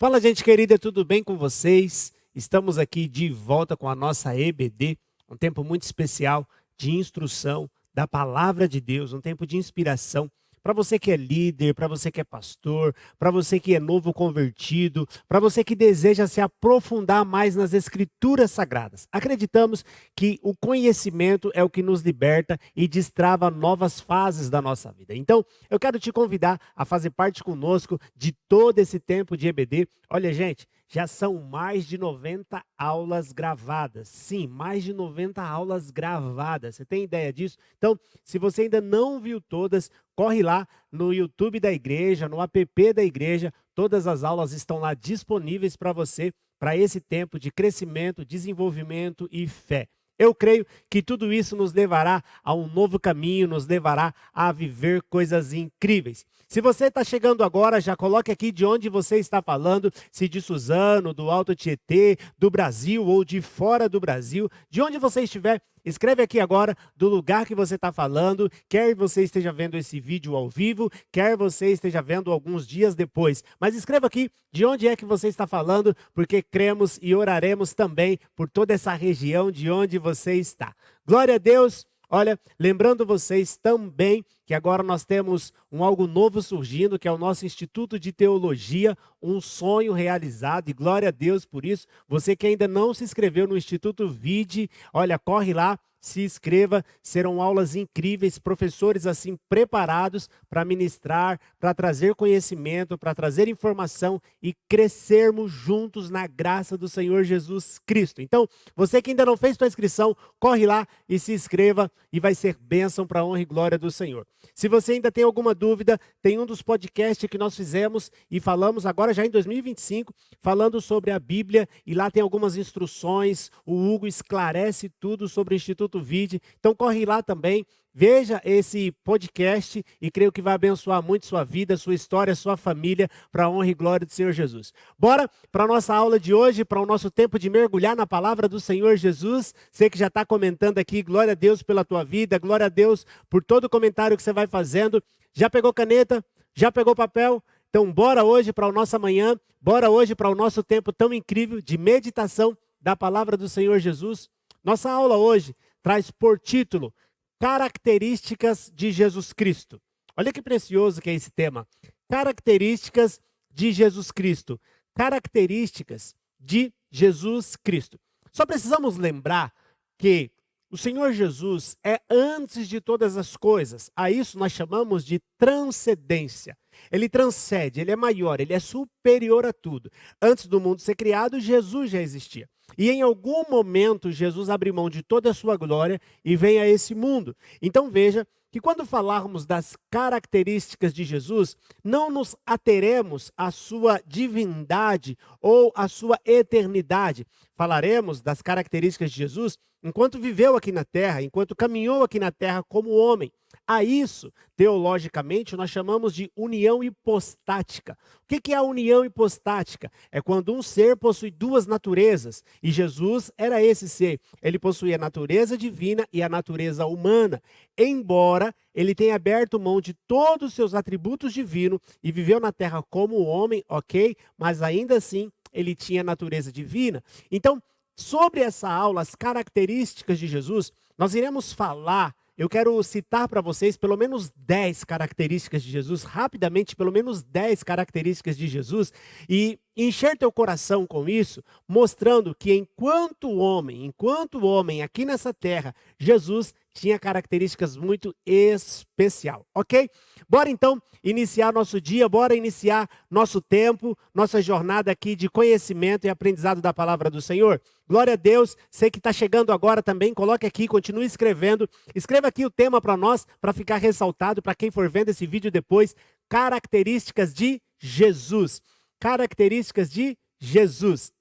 Fala, gente querida, tudo bem com vocês? Estamos aqui de volta com a nossa EBD, um tempo muito especial de instrução da palavra de Deus, um tempo de inspiração para você que é líder, para você que é pastor, para você que é novo convertido, para você que deseja se aprofundar mais nas escrituras sagradas. Acreditamos que o conhecimento é o que nos liberta e destrava novas fases da nossa vida. Então, eu quero te convidar a fazer parte conosco de todo esse tempo de EBD. Olha, gente, já são mais de 90 aulas gravadas. Sim, mais de 90 aulas gravadas. Você tem ideia disso? Então, se você ainda não viu todas, corre lá no YouTube da igreja, no app da igreja. Todas as aulas estão lá disponíveis para você, para esse tempo de crescimento, desenvolvimento e fé. Eu creio que tudo isso nos levará a um novo caminho, nos levará a viver coisas incríveis. Se você está chegando agora, já coloque aqui de onde você está falando, se de Suzano, do Alto Tietê, do Brasil ou de fora do Brasil, de onde você estiver, escreve aqui agora do lugar que você está falando, quer você esteja vendo esse vídeo ao vivo, quer você esteja vendo alguns dias depois. Mas escreva aqui de onde é que você está falando, porque cremos e oraremos também por toda essa região de onde você está. Glória a Deus. Olha, lembrando vocês também que agora nós temos algo novo surgindo, que é o nosso Instituto de Teologia, um sonho realizado, e glória a Deus por isso. Você que ainda não se inscreveu no Instituto Vide, olha, corre lá, se inscreva, serão aulas incríveis, professores assim preparados para ministrar, para trazer conhecimento, para trazer informação e crescermos juntos na graça do Senhor Jesus Cristo. Então, você que ainda não fez sua inscrição, corre lá e se inscreva e vai ser bênção para a honra e glória do Senhor. Se você ainda tem alguma dúvida, tem um dos podcasts que nós fizemos e falamos agora já em 2025, falando sobre a Bíblia, e lá tem algumas instruções, o Hugo esclarece tudo sobre o Instituto Vide, então corre lá também, veja esse podcast e creio que vai abençoar muito sua vida, sua história, sua família, para a honra e glória do Senhor Jesus. Bora para a nossa aula de hoje, para o nosso tempo de mergulhar na palavra do Senhor Jesus. Você que já está comentando aqui, glória a Deus pela tua vida, glória a Deus por todo o comentário que você vai fazendo. Já pegou caneta? Já pegou papel? Então bora hoje para a nossa manhã, bora hoje para o nosso tempo tão incrível de meditação da palavra do Senhor Jesus. Nossa aula hoje traz por título Características de Jesus Cristo. Olha que precioso que é esse tema. Características de Jesus Cristo. Características de Jesus Cristo. Só precisamos lembrar que o Senhor Jesus é antes de todas as coisas. A isso nós chamamos de transcendência. Ele transcende, ele é maior, ele é superior a tudo. Antes do mundo ser criado, Jesus já existia. E em algum momento, Jesus abre mão de toda a sua glória e vem a esse mundo. Então veja que quando falarmos das características de Jesus, não nos ateremos à sua divindade ou à sua eternidade. Falaremos das características de Jesus enquanto viveu aqui na terra, enquanto caminhou aqui na terra como homem. A isso, teologicamente, nós chamamos de união hipostática. O que é a união hipostática? É quando um ser possui duas naturezas, e Jesus era esse ser. Ele possuía a natureza divina e a natureza humana, embora ele tenha aberto mão de todos os seus atributos divinos e viveu na terra como homem, ok? Mas ainda assim, ele tinha a natureza divina. Então, sobre essa aula, as características de Jesus, nós iremos falar. Eu quero citar para vocês pelo menos 10 características de Jesus, rapidamente, pelo menos 10 características de Jesus, e encher teu coração com isso, mostrando que enquanto homem aqui nessa terra, Jesus tinha características muito especiais, ok? Bora então iniciar nosso dia, bora iniciar nosso tempo, nossa jornada aqui de conhecimento e aprendizado da palavra do Senhor. Glória a Deus, você que está chegando agora também, coloque aqui, continue escrevendo. Escreva aqui o tema para nós, para ficar ressaltado, para quem for vendo esse vídeo depois, características de Jesus. Características de Jesus.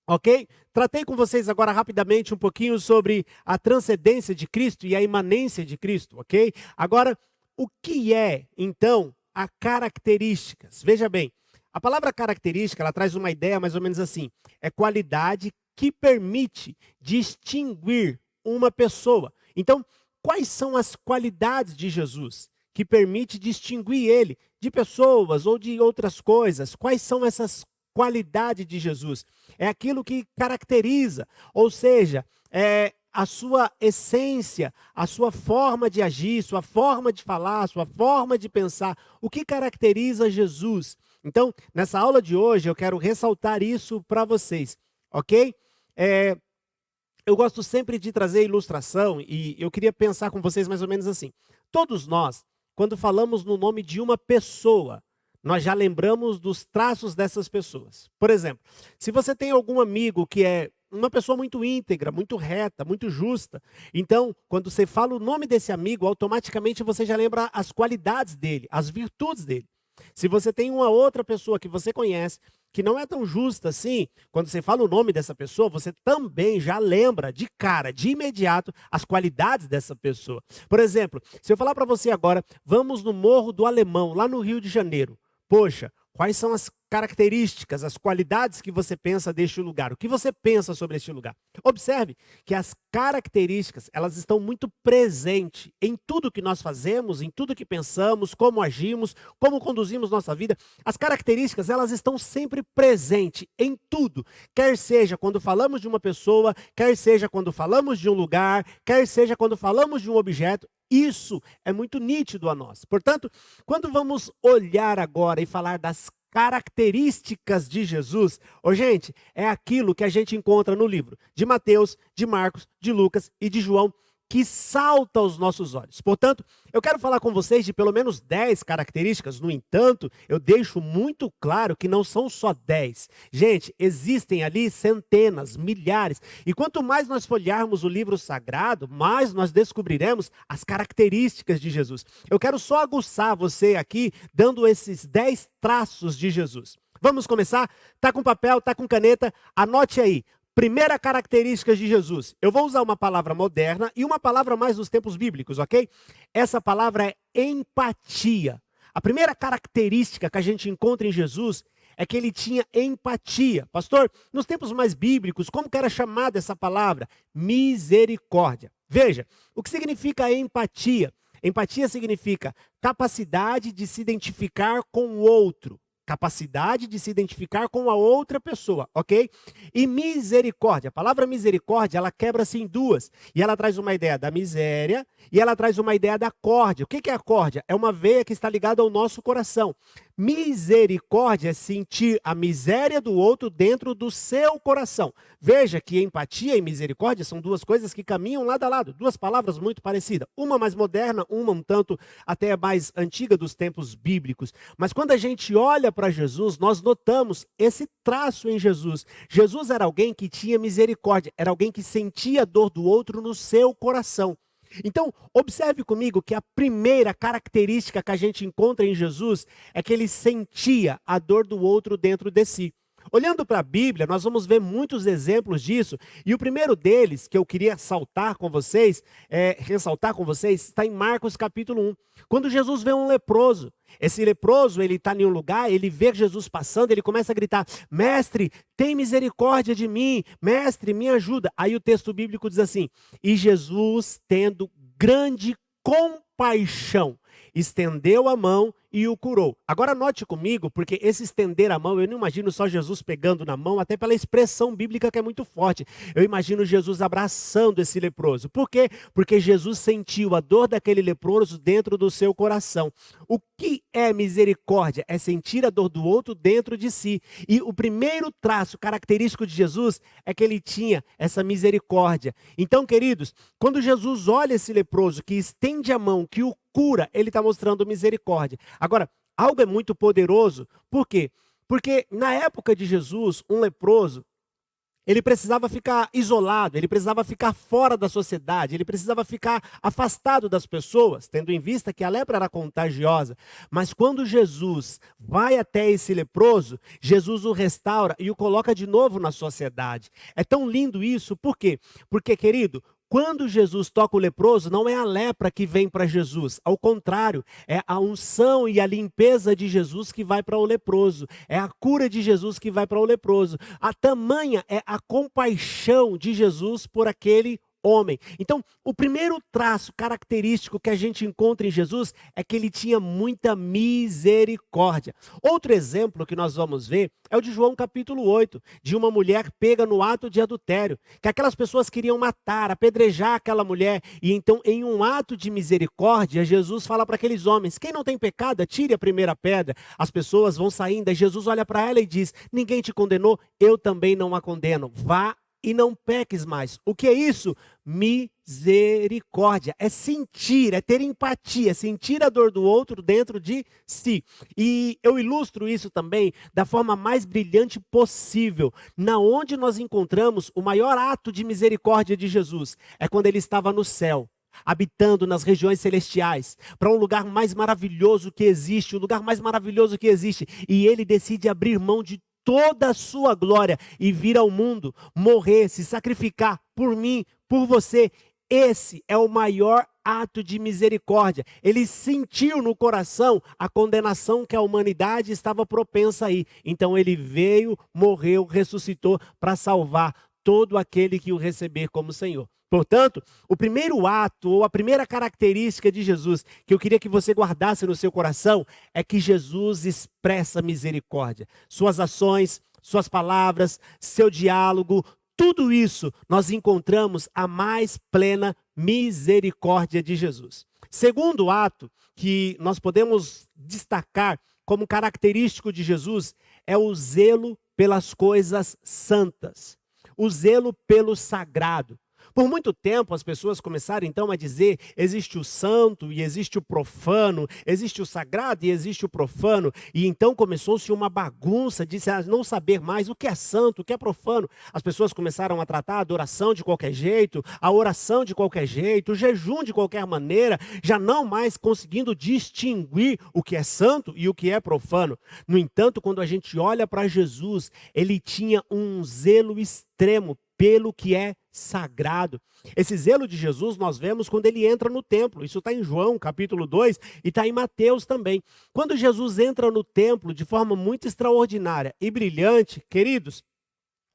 Ok? Tratei com vocês agora rapidamente um pouquinho sobre a transcendência de Cristo e a imanência de Cristo, ok? Agora, o que é, então, a características? Veja bem, a palavra característica, ela traz uma ideia mais ou menos assim, é qualidade que permite distinguir uma pessoa. Então, quais são as qualidades de Jesus que permite distinguir ele de pessoas ou de outras coisas? Quais são essas qualidade de Jesus. É aquilo que caracteriza, ou seja, a sua essência, a sua forma de agir, sua forma de falar, sua forma de pensar, o que caracteriza Jesus. Então, nessa aula de hoje, eu quero ressaltar isso para vocês, ok? Eu gosto sempre de trazer ilustração e eu queria pensar com vocês mais ou menos assim. Todos nós, quando falamos no nome de uma pessoa, nós já lembramos dos traços dessas pessoas. Por exemplo, se você tem algum amigo que é uma pessoa muito íntegra, muito reta, muito justa, então, quando você fala o nome desse amigo, automaticamente você já lembra as qualidades dele, as virtudes dele. Se você tem uma outra pessoa que você conhece, que não é tão justa assim, quando você fala o nome dessa pessoa, você também já lembra de cara, de imediato, as qualidades dessa pessoa. Por exemplo, se eu falar para você agora, vamos no Morro do Alemão, lá no Rio de Janeiro. Poxa, quais são as características, as qualidades que você pensa deste lugar? O que você pensa sobre este lugar? Observe que as características, elas estão muito presentes em tudo que nós fazemos, em tudo que pensamos, como agimos, como conduzimos nossa vida. As características, elas estão sempre presentes em tudo. Quer seja quando falamos de uma pessoa, quer seja quando falamos de um lugar, quer seja quando falamos de um objeto. Isso é muito nítido a nós. Portanto, quando vamos olhar agora e falar das características de Jesus, gente, é aquilo que a gente encontra no livro de Mateus, de Marcos, de Lucas e de João, que salta aos nossos olhos. Portanto, eu quero falar com vocês de pelo menos 10 características. No entanto, eu deixo muito claro que não são só 10. Gente, existem ali centenas, milhares. E quanto mais nós folhearmos o livro sagrado, mais nós descobriremos as características de Jesus. Eu quero só aguçar você aqui, dando esses 10 traços de Jesus. Vamos começar? Tá com papel, tá com caneta? Anote aí. Primeira característica de Jesus. Eu vou usar uma palavra moderna e uma palavra mais dos tempos bíblicos, ok? Essa palavra é empatia. A primeira característica que a gente encontra em Jesus é que ele tinha empatia. Pastor, nos tempos mais bíblicos, como que era chamada essa palavra? Misericórdia. Veja, o que significa empatia? Empatia significa capacidade de se identificar com o outro. Capacidade de se identificar com a outra pessoa, ok? E misericórdia, a palavra misericórdia, ela quebra-se em duas. E ela traz uma ideia da miséria e ela traz uma ideia da córdia. O que é a córdia? É uma veia que está ligada ao nosso coração. Misericórdia é sentir a miséria do outro dentro do seu coração. Veja que empatia e misericórdia são duas coisas que caminham lado a lado. Duas palavras muito parecidas. Uma mais moderna, uma um tanto até mais antiga dos tempos bíblicos. Mas quando a gente olha para Jesus, nós notamos esse traço em Jesus. Jesus era alguém que tinha misericórdia, era alguém que sentia a dor do outro no seu coração. Então, observe comigo que a primeira característica que a gente encontra em Jesus é que ele sentia a dor do outro dentro de si. Olhando para a Bíblia, nós vamos ver muitos exemplos disso, e o primeiro deles que eu queria ressaltar com vocês, está em Marcos capítulo 1. Quando Jesus vê um leproso, esse leproso, ele está em um lugar, ele vê Jesus passando, ele começa a gritar, mestre, tem misericórdia de mim, mestre, me ajuda. Aí o texto bíblico diz assim, e Jesus, tendo grande compaixão, estendeu a mão e o curou. Agora note comigo, porque esse estender a mão, eu não imagino só Jesus pegando na mão, até pela expressão bíblica que é muito forte. Eu imagino Jesus abraçando esse leproso. Por quê? Porque Jesus sentiu a dor daquele leproso dentro do seu coração. O que é misericórdia? É sentir a dor do outro dentro de si. E o primeiro traço característico de Jesus é que ele tinha essa misericórdia. Então, queridos, quando Jesus olha esse leproso que estende a mão, que o cura, ele está mostrando misericórdia. Agora, algo é muito poderoso, por quê? Porque na época de Jesus, um leproso, ele precisava ficar isolado, ele precisava ficar fora da sociedade, ele precisava ficar afastado das pessoas, tendo em vista que a lepra era contagiosa. Mas quando Jesus vai até esse leproso, Jesus o restaura e o coloca de novo na sociedade. É tão lindo isso, por quê? Porque, querido, quando Jesus toca o leproso, não é a lepra que vem para Jesus. Ao contrário, é a unção e a limpeza de Jesus que vai para o leproso. É a cura de Jesus que vai para o leproso. A tamanha é a compaixão de Jesus por aquele homem. Então, o primeiro traço característico que a gente encontra em Jesus é que ele tinha muita misericórdia. Outro exemplo que nós vamos ver é o de João capítulo 8, de uma mulher pega no ato de adultério, que aquelas pessoas queriam matar, apedrejar aquela mulher, e então em um ato de misericórdia, Jesus fala para aqueles homens, quem não tem pecado, tire a primeira pedra. As pessoas vão saindo, e Jesus olha para ela e diz, ninguém te condenou, eu também não a condeno, vá e não peques mais. O que é isso? Misericórdia. É sentir, é ter empatia, sentir a dor do outro dentro de si. E eu ilustro isso também da forma mais brilhante possível. Na onde nós encontramos o maior ato de misericórdia de Jesus é quando ele estava no céu, habitando nas regiões celestiais, para um lugar mais maravilhoso que existe, o lugar mais maravilhoso que existe. E ele decide abrir mão de toda a sua glória e vir ao mundo, morrer, se sacrificar por mim, por você. Esse é o maior ato de misericórdia. Ele sentiu no coração a condenação que a humanidade estava propensa a ir. Então ele veio, morreu, ressuscitou para salvar todo aquele que o receber como Senhor. Portanto, o primeiro ato, ou a primeira característica de Jesus, que eu queria que você guardasse no seu coração, é que Jesus expressa misericórdia. Suas ações, suas palavras, seu diálogo, tudo isso nós encontramos a mais plena misericórdia de Jesus. Segundo ato que nós podemos destacar como característico de Jesus é o zelo pelas coisas santas, o zelo pelo sagrado. Por muito tempo as pessoas começaram então a dizer, existe o santo e existe o profano, existe o sagrado e existe o profano, e então começou-se uma bagunça de não saber mais o que é santo, o que é profano. As pessoas começaram a tratar a adoração de qualquer jeito, a oração de qualquer jeito, o jejum de qualquer maneira, já não mais conseguindo distinguir o que é santo e o que é profano. No entanto, quando a gente olha para Jesus, ele tinha um zelo extremo pelo que é sagrado. Esse zelo de Jesus nós vemos quando ele entra no templo. Isso está em João capítulo 2 e está em Mateus também. Quando Jesus entra no templo de forma muito extraordinária e brilhante, queridos,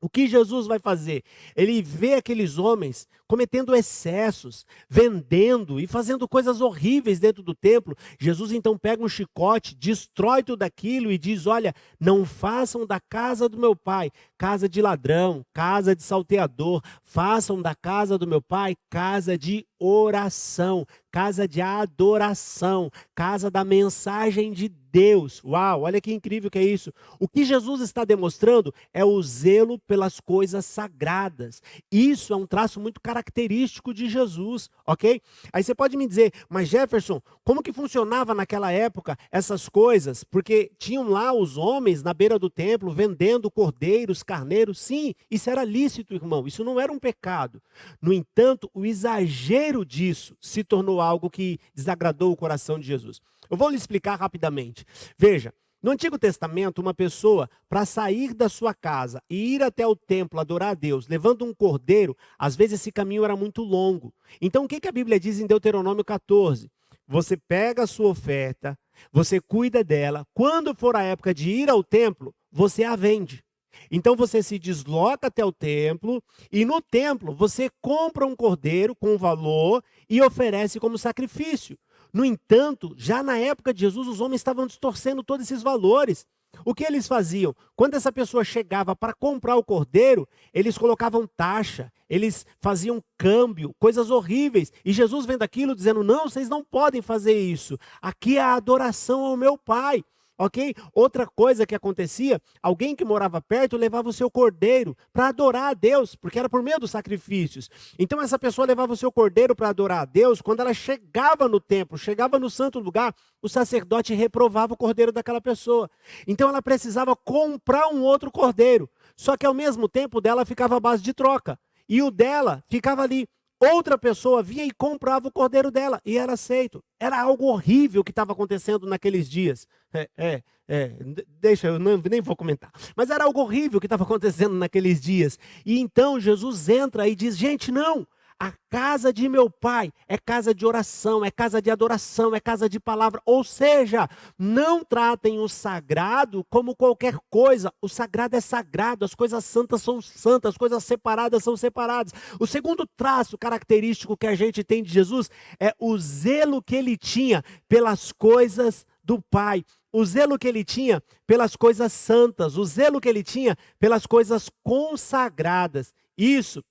o que Jesus vai fazer? Ele vê aqueles homens cometendo excessos, vendendo e fazendo coisas horríveis dentro do templo. Jesus então pega um chicote, destrói tudo aquilo e diz, olha, não façam da casa do meu pai casa de ladrão, casa de salteador, façam da casa do meu pai casa de oração, casa de adoração, casa da mensagem de Deus. Uau, olha que incrível que é isso. O que Jesus está demonstrando é o zelo pelas coisas sagradas. Isso é um traço muito característico de Jesus, ok? Aí você pode me dizer, mas Jefferson, como que funcionava naquela época essas coisas? Porque tinham lá os homens na beira do templo vendendo cordeiros, carneiros. Sim, isso era lícito, irmão. Isso não era um pecado. No entanto, o exagero disso se tornou algo que desagradou o coração de Jesus. Eu vou lhe explicar rapidamente. Veja, no Antigo Testamento, uma pessoa, para sair da sua casa e ir até o templo adorar a Deus, levando um cordeiro, às vezes esse caminho era muito longo. Então, o que a Bíblia diz em Deuteronômio 14? Você pega a sua oferta, você cuida dela, quando for a época de ir ao templo, você a vende. Então você se desloca até o templo e no templo você compra um cordeiro com valor e oferece como sacrifício. No entanto, já na época de Jesus, os homens estavam distorcendo todos esses valores. O que eles faziam? Quando essa pessoa chegava para comprar o cordeiro, eles colocavam taxa, eles faziam câmbio, coisas horríveis. E Jesus vendo aquilo dizendo, não, vocês não podem fazer isso. Aqui é a adoração ao meu Pai. Ok? Outra coisa que acontecia, alguém que morava perto levava o seu cordeiro para adorar a Deus, porque era por meio dos sacrifícios. Então essa pessoa levava o seu cordeiro para adorar a Deus, quando ela chegava no templo, chegava no santo lugar, o sacerdote reprovava o cordeiro daquela pessoa. Então ela precisava comprar um outro cordeiro, só que ao mesmo tempo o dela ficava à base de troca, e o dela ficava ali. Outra pessoa vinha e comprava o cordeiro dela e era aceito. Era algo horrível que estava acontecendo naqueles dias. Deixa, eu nem vou comentar. Mas era algo horrível que estava acontecendo naqueles dias. E então Jesus entra e diz, gente, não, a casa de meu pai é casa de oração, é casa de adoração, é casa de palavra. Ou seja, não tratem o sagrado como qualquer coisa. O sagrado é sagrado, as coisas santas são santas, as coisas separadas são separadas. O segundo traço característico que a gente tem de Jesus é o zelo que ele tinha pelas coisas do Pai. O zelo que ele tinha pelas coisas santas, o zelo que ele tinha pelas coisas consagradas. Isso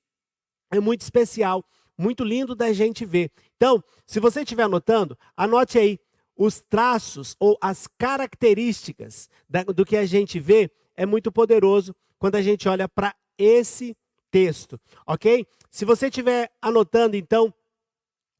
é muito especial, muito lindo da gente ver. Então, se você estiver anotando, anote aí os traços ou as características do que a gente vê. É muito poderoso quando a gente olha para esse texto, ok? Se você estiver anotando, então,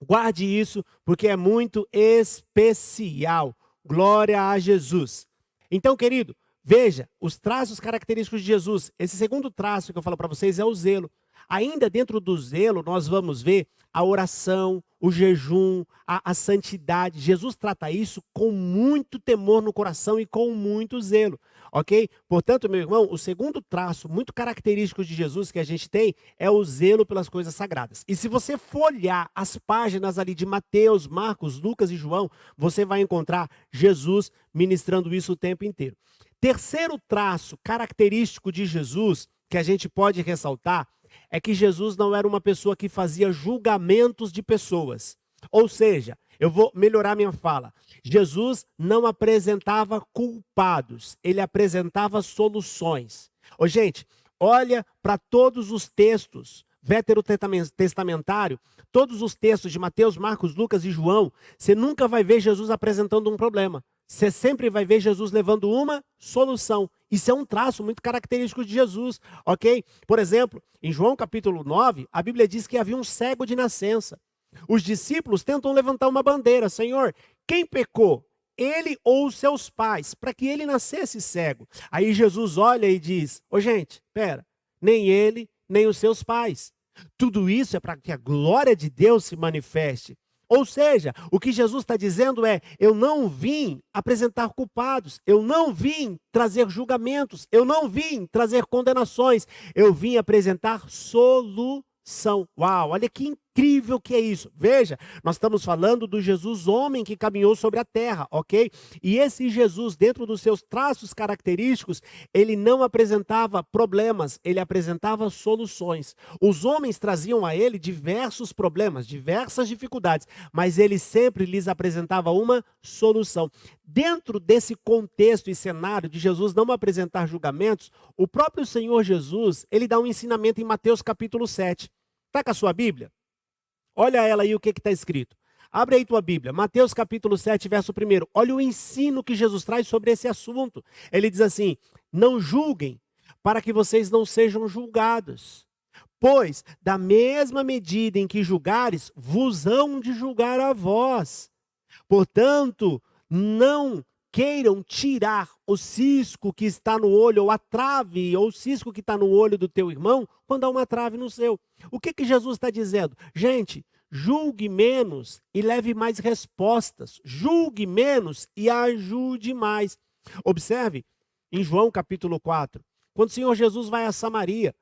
guarde isso, porque é muito especial. Glória a Jesus. Então, querido, veja os traços característicos de Jesus. Esse segundo traço que eu falo para vocês é o zelo. Ainda dentro do zelo, nós vamos ver a oração, o jejum, a santidade. Jesus trata isso com muito temor no coração e com muito zelo, ok? Portanto, meu irmão, o segundo traço muito característico de Jesus que a gente tem é o zelo pelas coisas sagradas. E se você folhear as páginas ali de Mateus, Marcos, Lucas e João, você vai encontrar Jesus ministrando isso o tempo inteiro. Terceiro traço característico de Jesus que a gente pode ressaltar é que Jesus não era uma pessoa que fazia julgamentos de pessoas. Ou seja, eu vou melhorar minha fala. Jesus não apresentava culpados, ele apresentava soluções. Ô, gente, olha para todos os textos veterotestamentário, todos os textos de Mateus, Marcos, Lucas e João, você nunca vai ver Jesus apresentando um problema. Você sempre vai ver Jesus levando uma solução. Isso é um traço muito característico de Jesus, ok? Por exemplo, em João capítulo 9, a Bíblia diz que havia um cego de nascença. Os discípulos tentam levantar uma bandeira. Senhor, quem pecou? Ele ou os seus pais, para que ele nascesse cego? Aí Jesus olha e diz, ô gente, pera, nem ele, nem os seus pais. Tudo isso é para que a glória de Deus se manifeste. Ou seja, o que Jesus está dizendo é, eu não vim apresentar culpados, eu não vim trazer julgamentos, eu não vim trazer condenações, eu vim apresentar solução. Uau, olha que incrível que é isso. Veja, nós estamos falando do Jesus homem que caminhou sobre a terra, ok? E esse Jesus, dentro dos seus traços característicos, ele não apresentava problemas, ele apresentava soluções. Os homens traziam a ele diversos problemas, diversas dificuldades, mas ele sempre lhes apresentava uma solução. Dentro desse contexto e cenário de Jesus não apresentar julgamentos, o próprio Senhor Jesus, ele dá um ensinamento em Mateus capítulo 7. Está com a sua Bíblia? Olha ela aí o que está escrito. Abre aí tua Bíblia, Mateus capítulo 7, verso 1. Olha o ensino que Jesus traz sobre esse assunto. Ele diz assim, não julguem para que vocês não sejam julgados. Pois, da mesma medida em que julgares, vos hão de julgar a vós. Portanto, não queiram tirar o cisco que está no olho, ou a trave, ou o cisco que está no olho do teu irmão, quando há uma trave no seu. O que Jesus está dizendo? Gente, julgue menos e leve mais respostas. Julgue menos e ajude mais. Observe, em João capítulo 4, quando o Senhor Jesus vai a Samaria,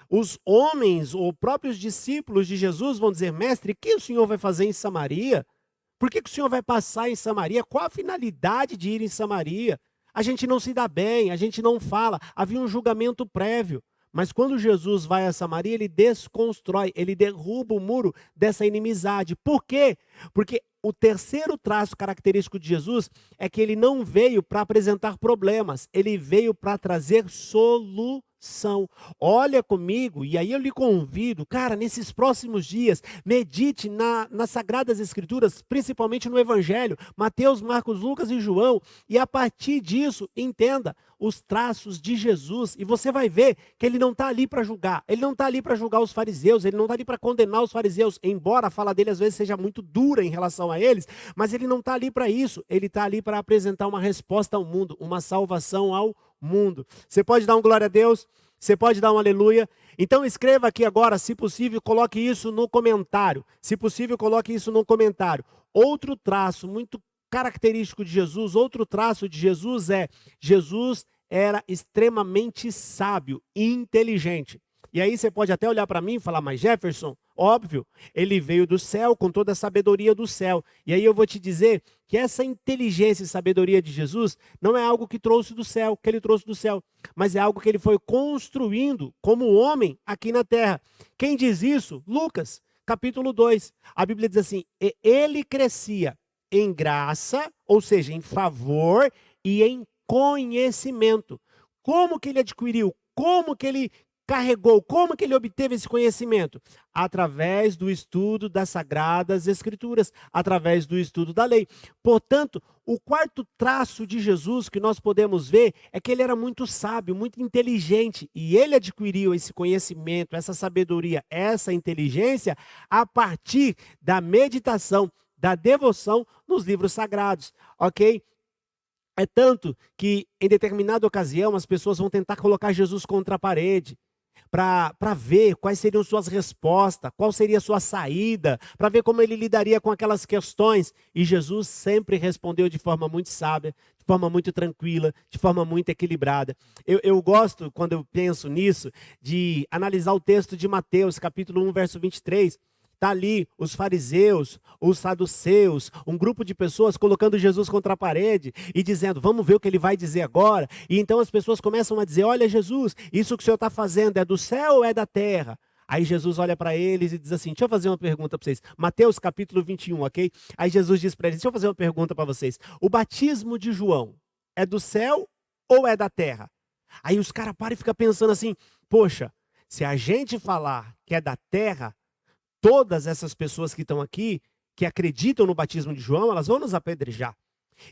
os homens ou próprios discípulos de Jesus vão dizer, mestre, o que o Senhor vai fazer em Samaria? Por que o Senhor vai passar em Samaria? Qual a finalidade de ir em Samaria? A gente não se dá bem, a gente não fala. Havia um julgamento prévio. Mas quando Jesus vai a Samaria, ele desconstrói, ele derruba o muro dessa inimizade. Por quê? Porque o terceiro traço característico de Jesus é que ele não veio para apresentar problemas, ele veio para trazer solução. Olha comigo, e aí eu lhe convido, cara, nesses próximos dias, medite nas Sagradas Escrituras, principalmente no Evangelho, Mateus, Marcos, Lucas e João, e a partir disso, entenda os traços de Jesus, e você vai ver que ele não está ali para julgar, ele não está ali para julgar os fariseus, ele não está ali para condenar os fariseus, embora a fala dele às vezes seja muito dura em relação a eles, mas ele não está ali para isso, ele está ali para apresentar uma resposta ao mundo, uma salvação ao mundo. Você pode dar um glória a Deus? Você pode dar um aleluia? Então escreva aqui agora, se possível, coloque isso no comentário. Se possível, coloque isso no comentário. Outro traço muito característico de Jesus, outro traço de Jesus é, Jesus era extremamente sábio e inteligente. E aí você pode até olhar para mim e falar, mas Jefferson, Óbvio, ele veio do céu com toda a sabedoria do céu. E aí eu vou te dizer que essa inteligência e sabedoria de Jesus não é algo que trouxe do céu, que ele trouxe do céu, mas é algo que ele foi construindo como homem aqui na terra. Quem diz isso? Lucas, capítulo 2. A Bíblia diz assim: "E ele crescia em graça, ou seja, em favor e em conhecimento." Como que ele adquiriu? Como que ele carregou? Como que ele obteve esse conhecimento? Através do estudo das Sagradas Escrituras, através do estudo da lei. Portanto, o quarto traço de Jesus que nós podemos ver é que ele era muito sábio, muito inteligente, e ele adquiriu esse conhecimento, essa sabedoria, essa inteligência a partir da meditação, da devoção nos livros sagrados, ok? É tanto que, em determinada ocasião, as pessoas vão tentar colocar Jesus contra a parede para ver quais seriam suas respostas, qual seria a sua saída, para ver como ele lidaria com aquelas questões. E Jesus sempre respondeu de forma muito sábia, de forma muito tranquila, de forma muito equilibrada. Eu gosto, quando eu penso nisso, de analisar o texto de Mateus, capítulo 1, verso 23. Está ali os fariseus, os saduceus, um grupo de pessoas colocando Jesus contra a parede e dizendo: vamos ver o que ele vai dizer agora. E então as pessoas começam a dizer: olha, Jesus, isso que o senhor está fazendo é do céu ou é da terra? Aí Jesus olha para eles e diz assim: deixa eu fazer uma pergunta para vocês. Mateus capítulo 21, ok? Aí Jesus diz para eles: deixa eu fazer uma pergunta para vocês. O batismo de João é do céu ou é da terra? Aí os caras param e ficam pensando assim: poxa, se a gente falar que é da terra, todas essas pessoas que estão aqui, que acreditam no batismo de João, elas vão nos apedrejar.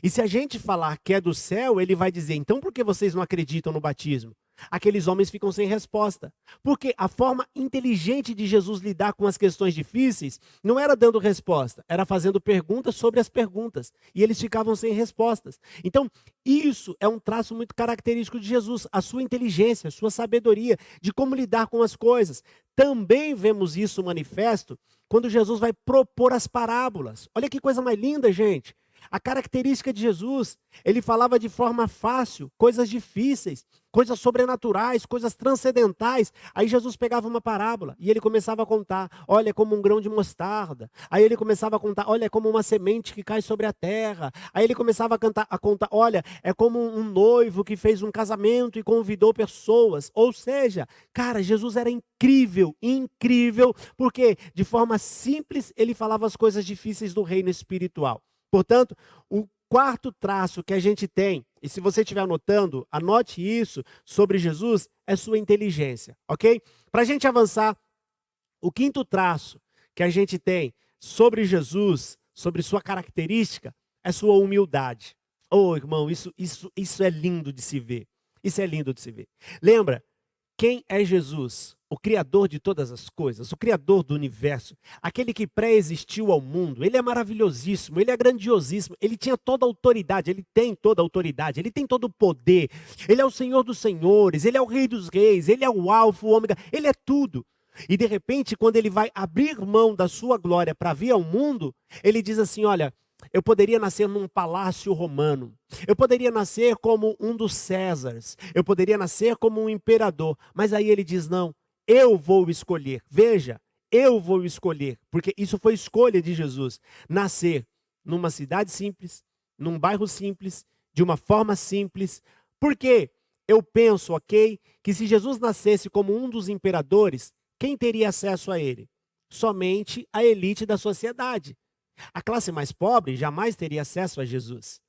E se a gente falar que é do céu, ele vai dizer: então por que vocês não acreditam no batismo? Aqueles homens ficam sem resposta. Porque a forma inteligente de Jesus lidar com as questões difíceis não era dando resposta, era fazendo perguntas sobre as perguntas. E eles ficavam sem respostas. Então, isso é um traço muito característico de Jesus, a sua inteligência, a sua sabedoria de como lidar com as coisas. Também vemos isso manifesto quando Jesus vai propor as parábolas. Olha que coisa mais linda, gente. A característica de Jesus, ele falava de forma fácil, coisas difíceis, coisas sobrenaturais, coisas transcendentais. Aí Jesus pegava uma parábola e ele começava a contar: olha, é como um grão de mostarda. Aí ele começava a contar: olha, é como uma semente que cai sobre a terra. Aí ele começava a contar: olha, é como um noivo que fez um casamento e convidou pessoas. Ou seja, cara, Jesus era incrível, incrível, porque de forma simples ele falava as coisas difíceis do reino espiritual. Portanto, o quarto traço que a gente tem, e se você estiver anotando, anote isso sobre Jesus, é sua inteligência, ok? Para a gente avançar, o quinto traço que a gente tem sobre Jesus, sobre sua característica, é sua humildade. Oh, irmão, isso é lindo de se ver. Isso é lindo de se ver. Lembra? Quem é Jesus? O Criador de todas as coisas, o Criador do universo, aquele que pré-existiu ao mundo. Ele é maravilhosíssimo, ele é grandiosíssimo, ele tinha toda a autoridade, ele tem toda a autoridade, ele tem todo o poder. Ele é o Senhor dos senhores, ele é o Rei dos reis, ele é o Alfa, o Ômega, ele é tudo. E de repente, quando ele vai abrir mão da sua glória para vir ao mundo, ele diz assim: olha, eu poderia nascer num palácio romano. Eu poderia nascer como um dos Césares. Eu poderia nascer como um imperador. Mas aí ele diz: não, eu vou escolher. Veja, eu vou escolher. Porque isso foi escolha de Jesus. Nascer numa cidade simples, num bairro simples, de uma forma simples. Porque eu penso, ok, que se Jesus nascesse como um dos imperadores, quem teria acesso a ele? Somente a elite da sociedade. A classe mais pobre jamais teria acesso a Jesus.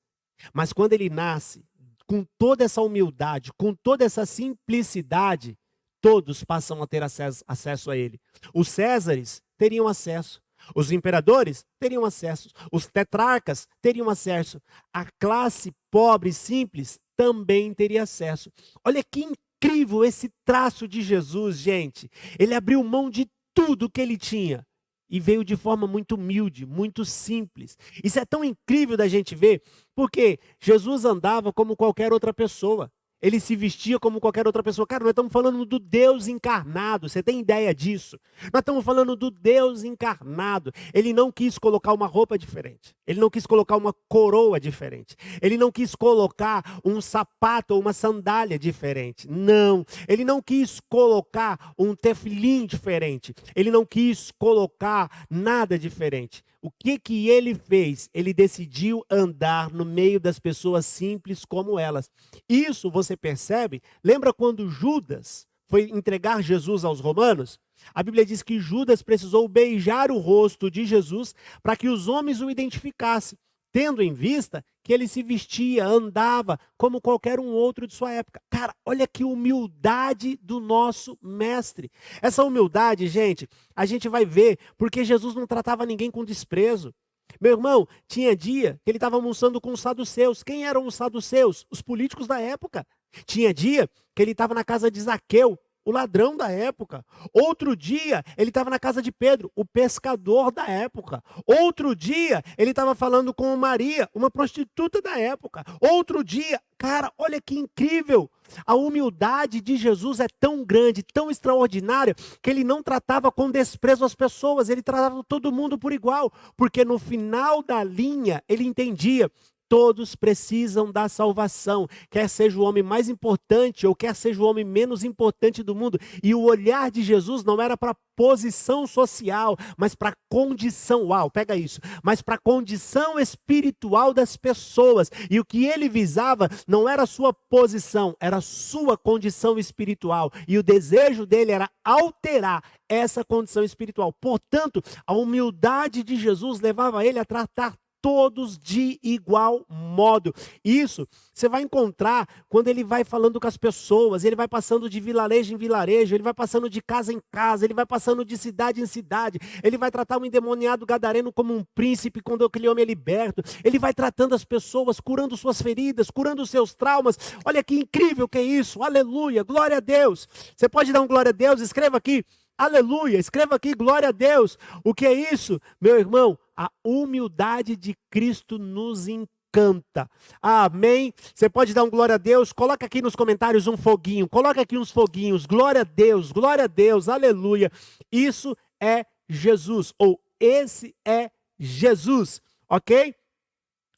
Mas quando ele nasce, com toda essa humildade, com toda essa simplicidade, todos passam a ter acesso a ele. Os Césares teriam acesso. Os imperadores teriam acesso. Os tetrarcas teriam acesso. A classe pobre e simples também teria acesso. Olha que incrível esse traço de Jesus, gente. Ele abriu mão de tudo que ele tinha e veio de forma muito humilde, muito simples. Isso é tão incrível da gente ver, porque Jesus andava como qualquer outra pessoa. Ele se vestia como qualquer outra pessoa. Cara, nós estamos falando do Deus encarnado. Você tem ideia disso? Nós estamos falando do Deus encarnado. Ele não quis colocar uma roupa diferente. Ele não quis colocar uma coroa diferente. Ele não quis colocar um sapato ou uma sandália diferente. Não. Ele não quis colocar um tefilim diferente. Ele não quis colocar nada diferente. O que ele fez? Ele decidiu andar no meio das pessoas simples como elas. Isso você percebe? Lembra quando Judas foi entregar Jesus aos romanos? A Bíblia diz que Judas precisou beijar o rosto de Jesus para que os homens o identificassem, tendo em vista que ele se vestia, andava como qualquer um outro de sua época. Cara, olha que humildade do nosso mestre. Essa humildade, gente, a gente vai ver porque Jesus não tratava ninguém com desprezo. Meu irmão, tinha dia que ele estava almoçando com os saduceus. Quem eram os saduceus? Os políticos da época. Tinha dia que ele estava na casa de Zaqueu, o ladrão da época. Outro dia, ele estava na casa de Pedro, o pescador da época. Outro dia, ele estava falando com Maria, uma prostituta da época. Outro dia, cara, olha que incrível. A humildade de Jesus é tão grande, tão extraordinária, que ele não tratava com desprezo as pessoas, ele tratava todo mundo por igual. Porque no final da linha, ele entendia: todos precisam da salvação, quer seja o homem mais importante ou quer seja o homem menos importante do mundo. E o olhar de Jesus não era para posição social, mas para condição, uau, pega isso, mas para a condição espiritual das pessoas. E o que ele visava não era a sua posição, era a sua condição espiritual. E o desejo dele era alterar essa condição espiritual. Portanto, a humildade de Jesus levava ele a tratar todos de igual modo. Isso você vai encontrar quando ele vai falando com as pessoas, ele vai passando de vilarejo em vilarejo, ele vai passando de casa em casa, ele vai passando de cidade em cidade, ele vai tratar um endemoniado gadareno como um príncipe quando aquele homem é liberto, ele vai tratando as pessoas, curando suas feridas, curando seus traumas. Olha que incrível que é isso, aleluia, glória a Deus. Você pode dar um glória a Deus? Escreva aqui, aleluia, escreva aqui, glória a Deus. O que é isso, meu irmão? A humildade de Cristo nos encanta. Amém? Você pode dar um glória a Deus? Coloca aqui nos comentários um foguinho. Coloca aqui uns foguinhos. Glória a Deus, aleluia. Isso é Jesus, ou esse é Jesus, ok?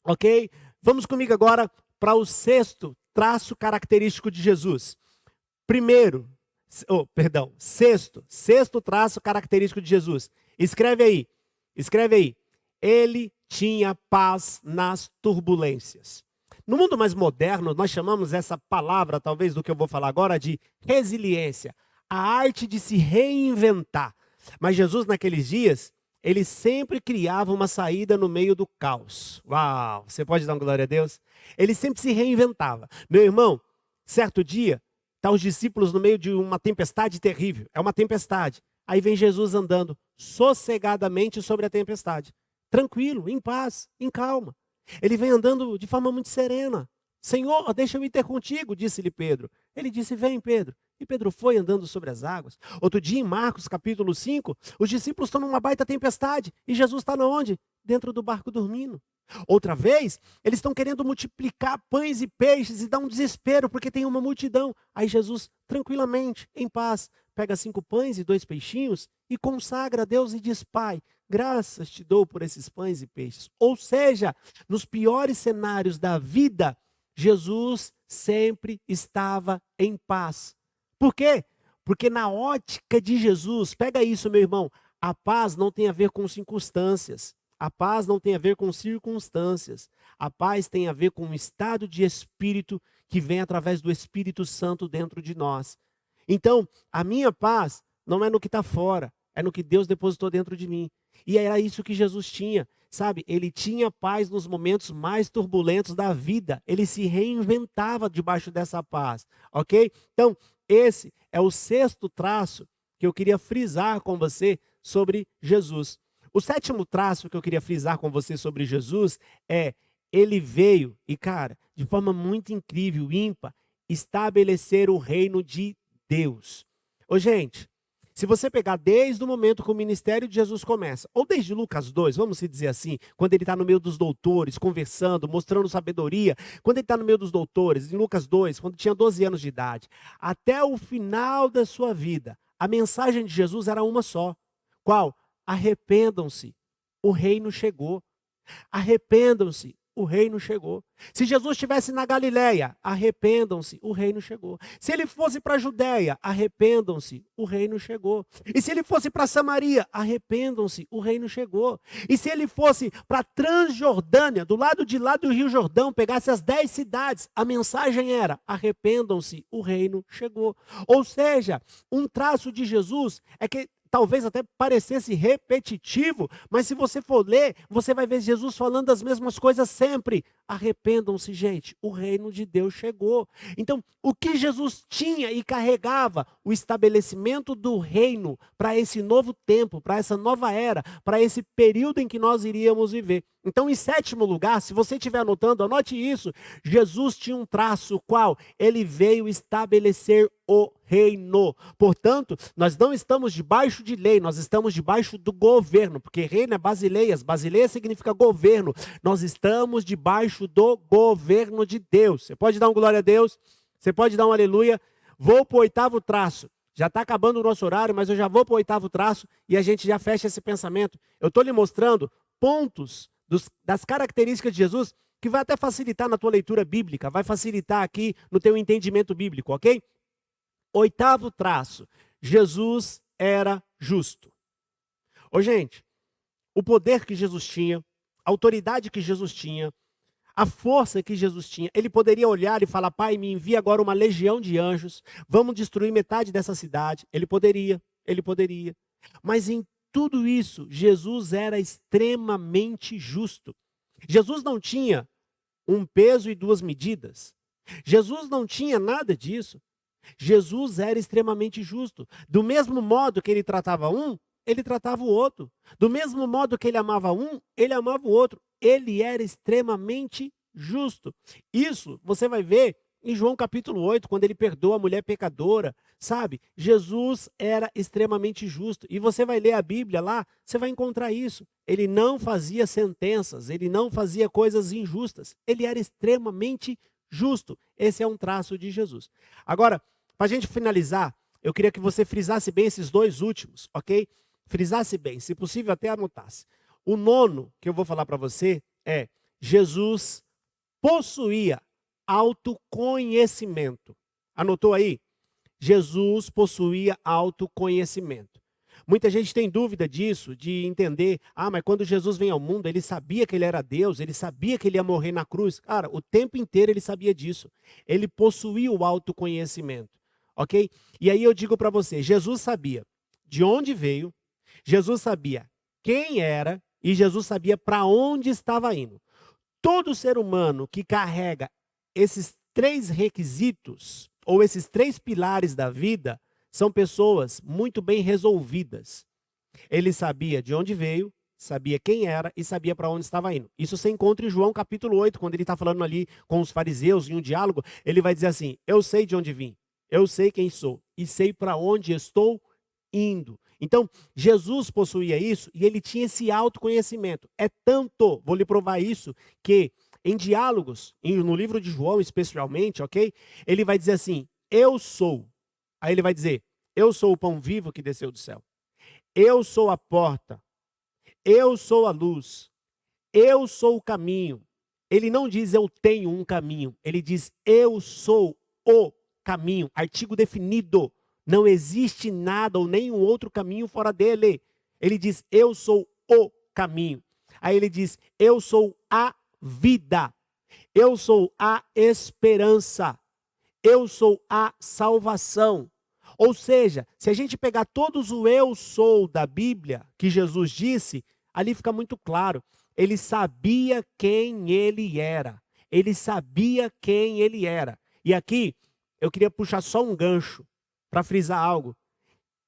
Ok? Vamos comigo agora para o sexto traço característico de Jesus. Sexto traço característico de Jesus. Escreve aí. Ele tinha paz nas turbulências. No mundo mais moderno, nós chamamos essa palavra, talvez do que eu vou falar agora, de resiliência. A arte de se reinventar. Mas Jesus, naqueles dias, ele sempre criava uma saída no meio do caos. Uau! Você pode dar uma glória a Deus? Ele sempre se reinventava. Meu irmão, certo dia, tá os discípulos no meio de uma tempestade terrível. É uma tempestade. Aí vem Jesus andando sossegadamente sobre a tempestade. Tranquilo, em paz, em calma. Ele vem andando de forma muito serena. Senhor, deixa eu ir ter contigo, disse-lhe Pedro. Ele disse, vem Pedro. E Pedro foi andando sobre as águas. Outro dia, em Marcos capítulo 5, os discípulos estão numa baita tempestade. E Jesus está onde? Dentro do barco dormindo. Outra vez, eles estão querendo multiplicar pães e peixes e dá um desespero porque tem uma multidão. Aí Jesus, tranquilamente, em paz, pega 5 pães e 2 peixinhos e consagra a Deus e diz, Pai, graças te dou por esses pães e peixes. Ou seja, nos piores cenários da vida, Jesus sempre estava em paz. Por quê? Porque na ótica de Jesus, pega isso, meu irmão, a paz não tem a ver com circunstâncias. A paz não tem a ver com circunstâncias. A paz tem a ver com um estado de espírito que vem através do Espírito Santo dentro de nós. Então, a minha paz não é no que está fora, é no que Deus depositou dentro de mim. E era isso que Jesus tinha, sabe? Ele tinha paz nos momentos mais turbulentos da vida. Ele se reinventava debaixo dessa paz, ok? Então, esse é o sexto traço que eu queria frisar com você sobre Jesus. O sétimo traço que eu queria frisar com você sobre Jesus é, ele veio, e cara, de forma muito incrível, ímpar, estabelecer o reino de Deus. Ô gente, Se você pegar desde o momento que o ministério de Jesus começa, ou desde Lucas 2, vamos se dizer assim, quando ele está no meio dos doutores, conversando, mostrando sabedoria, quando ele está no meio dos doutores, em Lucas 2, quando tinha 12 anos de idade, até o final da sua vida, a mensagem de Jesus era uma só. Qual? Arrependam-se, o reino chegou. Arrependam-se, o reino chegou. Se Jesus estivesse na Galileia, arrependam-se, o reino chegou. Se ele fosse para a Judéia, arrependam-se, o reino chegou. E se ele fosse para Samaria, arrependam-se, o reino chegou. E se ele fosse para Transjordânia, do lado de lá do Rio Jordão, pegasse as 10 cidades, a mensagem era: arrependam-se, o reino chegou. Ou seja, um traço de Jesus é que talvez até parecesse repetitivo, mas se você for ler, você vai ver Jesus falando as mesmas coisas sempre. Arrependam-se, gente, o reino de Deus chegou. Então, o que Jesus tinha e carregava? O estabelecimento do reino para esse novo tempo, para essa nova era, para esse período em que nós iríamos viver. Então, em sétimo lugar, se você estiver anotando, anote isso. Jesus tinha um traço, qual? Ele veio estabelecer o reino. Portanto, nós não estamos debaixo de lei, nós estamos debaixo do governo, porque reino é basileias, basileia significa governo. Nós estamos debaixo do governo de Deus. Você pode dar um glória a Deus? Você pode dar um aleluia? Vou para o oitavo traço. Já está acabando o nosso horário, mas eu já vou para o oitavo traço e a gente já fecha esse pensamento. Eu estou lhe mostrando pontos das características de Jesus que vai até facilitar na tua leitura bíblica, vai facilitar aqui no teu entendimento bíblico, ok? Oitavo traço, Jesus era justo. Ô gente, o poder que Jesus tinha, a autoridade que Jesus tinha, a força que Jesus tinha, ele poderia olhar e falar: Pai, me envia agora uma legião de anjos, vamos destruir metade dessa cidade. Ele poderia. Mas em tudo isso, Jesus era extremamente justo. Jesus não tinha um peso e duas medidas. Jesus não tinha nada disso. Jesus era extremamente justo. Do mesmo modo que ele tratava um, ele tratava o outro. Do mesmo modo que ele amava um, ele amava o outro. Ele era extremamente justo. Isso você vai ver em João capítulo 8, quando ele perdoa a mulher pecadora, sabe? Jesus era extremamente justo. E você vai ler a Bíblia lá, você vai encontrar isso. Ele não fazia sentenças, ele não fazia coisas injustas. Ele era extremamente justo. Esse é um traço de Jesus. Agora, para a gente finalizar, eu queria que você frisasse bem esses dois últimos, ok? Frisasse bem, se possível até anotasse. O nono que eu vou falar para você é: Jesus possuía autoconhecimento. Anotou aí? Jesus possuía autoconhecimento. Muita gente tem dúvida disso, de entender: mas quando Jesus vem ao mundo, ele sabia que ele era Deus, ele sabia que ele ia morrer na cruz. Cara, o tempo inteiro ele sabia disso. Ele possuía o autoconhecimento, ok? E aí eu digo para você, Jesus sabia de onde veio, Jesus sabia quem era e Jesus sabia para onde estava indo. Todo ser humano que carrega esses três requisitos, ou esses três pilares da vida, são pessoas muito bem resolvidas. Ele sabia de onde veio, sabia quem era e sabia para onde estava indo. Isso você encontra em João capítulo 8, quando ele está falando ali com os fariseus em um diálogo, ele vai dizer assim: eu sei de onde vim, eu sei quem sou e sei para onde estou indo. Então, Jesus possuía isso e ele tinha esse autoconhecimento. É tanto, vou lhe provar isso, que em diálogos, no livro de João especialmente, ok? Ele vai dizer assim: eu sou. Aí ele vai dizer: eu sou o pão vivo que desceu do céu. Eu sou a porta. Eu sou a luz. Eu sou o caminho. Ele não diz eu tenho um caminho. Ele diz eu sou o caminho. Artigo definido. Não existe nada ou nenhum outro caminho fora dele. Ele diz eu sou o caminho. Aí ele diz eu sou a vida. Eu sou a esperança. Eu sou a salvação. Ou seja, se a gente pegar todos o eu sou da Bíblia, que Jesus disse, ali fica muito claro. Ele sabia quem ele era. Ele sabia quem ele era. E aqui, eu queria puxar só um gancho para frisar algo.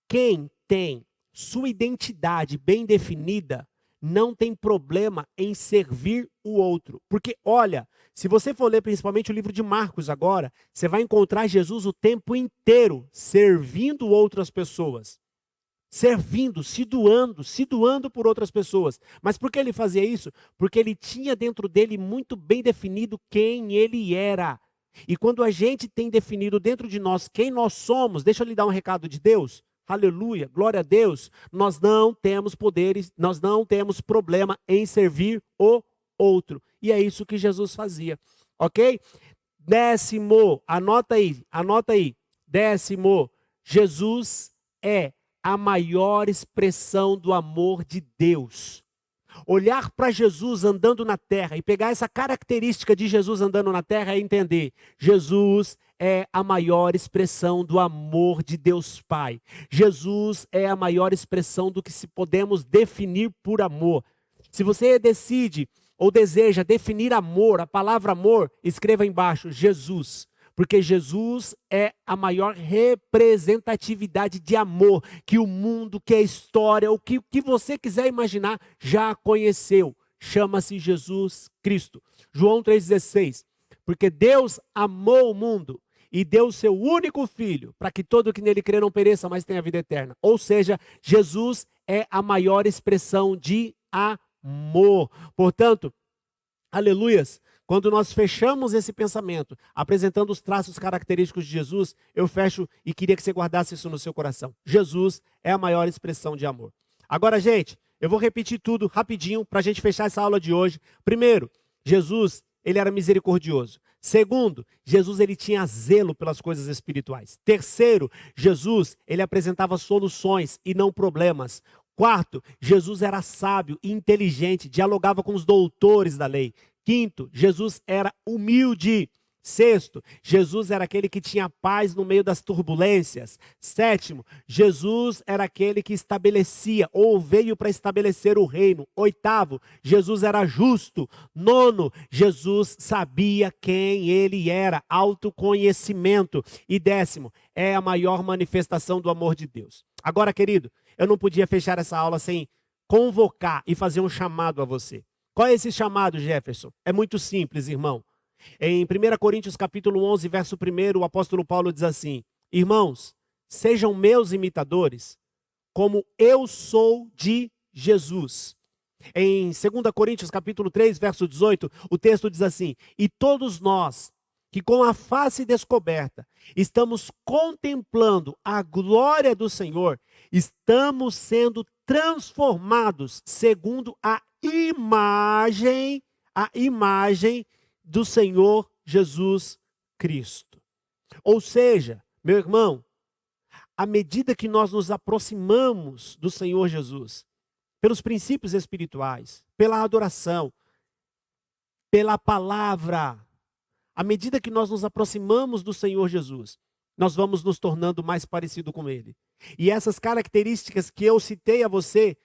Quem tem sua identidade bem definida, não tem problema em servir o outro. Porque, olha, se você for ler principalmente o livro de Marcos agora, você vai encontrar Jesus o tempo inteiro servindo outras pessoas. servindo, se doando por outras pessoas. Mas por que ele fazia isso? Porque ele tinha dentro dele muito bem definido quem ele era. E quando a gente tem definido dentro de nós quem nós somos, deixa eu lhe dar um recado de Deus. Aleluia, glória a Deus. Nós não temos poderes, nós não temos problema em servir o outro. E é isso que Jesus fazia, ok? Décimo, anota aí. Décimo, Jesus é a maior expressão do amor de Deus. Olhar para Jesus andando na terra e pegar essa característica de Jesus andando na terra é entender: Jesus é a maior expressão do amor de Deus Pai. Jesus é a maior expressão do que se podemos definir por amor. Se você decide ou deseja definir amor, a palavra amor, escreva embaixo: Jesus. Porque Jesus é a maior representatividade de amor que o mundo, que a história, o que você quiser imaginar, já conheceu. Chama-se Jesus Cristo. João 3,16. Porque Deus amou o mundo e deu o seu único filho, para que todo que nele crê não pereça, mas tenha vida eterna. Ou seja, Jesus é a maior expressão de amor. Portanto, aleluias. Quando nós fechamos esse pensamento, apresentando os traços característicos de Jesus, eu fecho e queria que você guardasse isso no seu coração. Jesus é a maior expressão de amor. Agora, gente, eu vou repetir tudo rapidinho para a gente fechar essa aula de hoje. Primeiro, Jesus, ele era misericordioso. Segundo, Jesus, ele tinha zelo pelas coisas espirituais. Terceiro, Jesus, ele apresentava soluções e não problemas. Quarto, Jesus era sábio e inteligente, dialogava com os doutores da lei. Quinto, Jesus era humilde. Sexto, Jesus era aquele que tinha paz no meio das turbulências. Sétimo, Jesus era aquele que estabelecia ou veio para estabelecer o reino. Oitavo, Jesus era justo. Nono, Jesus sabia quem ele era, autoconhecimento. E décimo, é a maior manifestação do amor de Deus. Agora, querido, eu não podia fechar essa aula sem convocar e fazer um chamado a você. Qual é esse chamado, Jefferson? É muito simples, irmão. Em 1 Coríntios capítulo 11, verso 1, o apóstolo Paulo diz assim: irmãos, sejam meus imitadores, como eu sou de Jesus. Em 2 Coríntios capítulo 3, verso 18, o texto diz assim: e todos nós, que com a face descoberta, estamos contemplando a glória do Senhor, estamos sendo transformados segundo a imagem do Senhor Jesus Cristo. Ou seja, meu irmão, à medida que nós nos aproximamos do Senhor Jesus, pelos princípios espirituais, pela adoração, pela palavra, à medida que nós nos aproximamos do Senhor Jesus, nós vamos nos tornando mais parecido com Ele. E essas características que eu citei a você,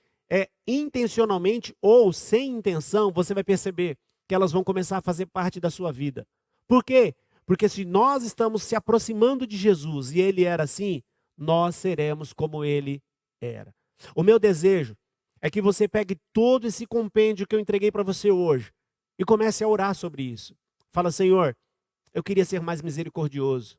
intencionalmente ou sem intenção, você vai perceber que elas vão começar a fazer parte da sua vida. Por quê? Porque se nós estamos se aproximando de Jesus e Ele era assim, nós seremos como Ele era. O meu desejo é que você pegue todo esse compêndio que eu entreguei para você hoje e comece a orar sobre isso. Fala: Senhor, eu queria ser mais misericordioso.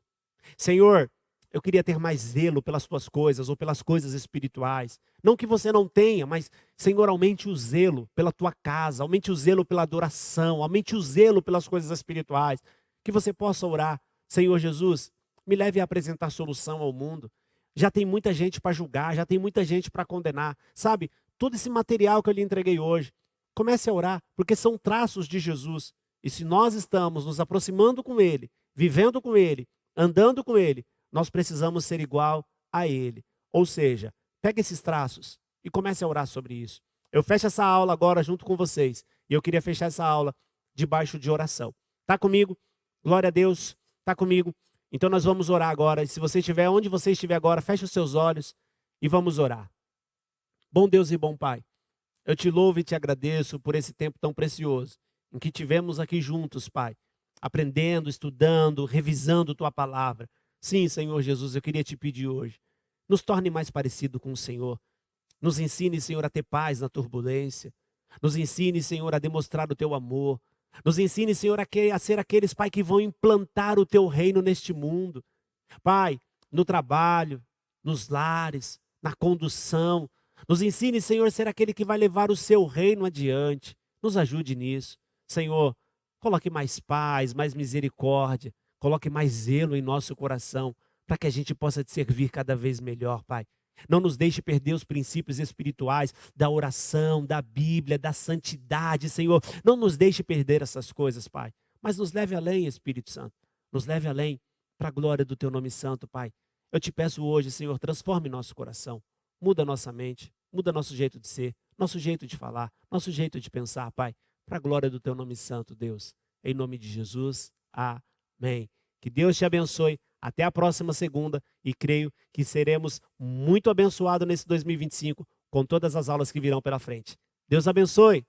Senhor, eu queria ter mais zelo pelas tuas coisas ou pelas coisas espirituais. Não que você não tenha, mas, Senhor, aumente o zelo pela tua casa, aumente o zelo pela adoração, aumente o zelo pelas coisas espirituais. Que você possa orar: Senhor Jesus, me leve a apresentar solução ao mundo. Já tem muita gente para julgar, já tem muita gente para condenar. Sabe, todo esse material que eu lhe entreguei hoje, comece a orar, porque são traços de Jesus. E se nós estamos nos aproximando com Ele, vivendo com Ele, andando com Ele, nós precisamos ser igual a Ele. Ou seja, pega esses traços e comece a orar sobre isso. Eu fecho essa aula agora junto com vocês. E eu queria fechar essa aula debaixo de oração. Tá comigo? Glória a Deus. Tá comigo? Então nós vamos orar agora. E se você estiver onde você estiver agora, feche os seus olhos e vamos orar. Bom Deus e bom Pai, eu te louvo e te agradeço por esse tempo tão precioso em que tivemos aqui juntos, Pai, aprendendo, estudando, revisando tua palavra. Sim, Senhor Jesus, eu queria te pedir hoje, nos torne mais parecido com o Senhor. Nos ensine, Senhor, a ter paz na turbulência. Nos ensine, Senhor, a demonstrar o teu amor. Nos ensine, Senhor, a ser aqueles, Pai, que vão implantar o teu reino neste mundo. Pai, no trabalho, nos lares, na condução. Nos ensine, Senhor, a ser aquele que vai levar o seu reino adiante. Nos ajude nisso. Senhor, coloque mais paz, mais misericórdia. Coloque mais zelo em nosso coração, para que a gente possa te servir cada vez melhor, Pai. Não nos deixe perder os princípios espirituais da oração, da Bíblia, da santidade, Senhor. Não nos deixe perder essas coisas, Pai. Mas nos leve além, Espírito Santo. Nos leve além, para a glória do Teu nome santo, Pai. Eu te peço hoje, Senhor, transforme nosso coração. Muda nossa mente, muda nosso jeito de ser, nosso jeito de falar, nosso jeito de pensar, Pai. Para a glória do Teu nome santo, Deus. Em nome de Jesus, amém. Que Deus te abençoe. Até a próxima segunda e creio que seremos muito abençoados nesse 2025 com todas as aulas que virão pela frente. Deus abençoe.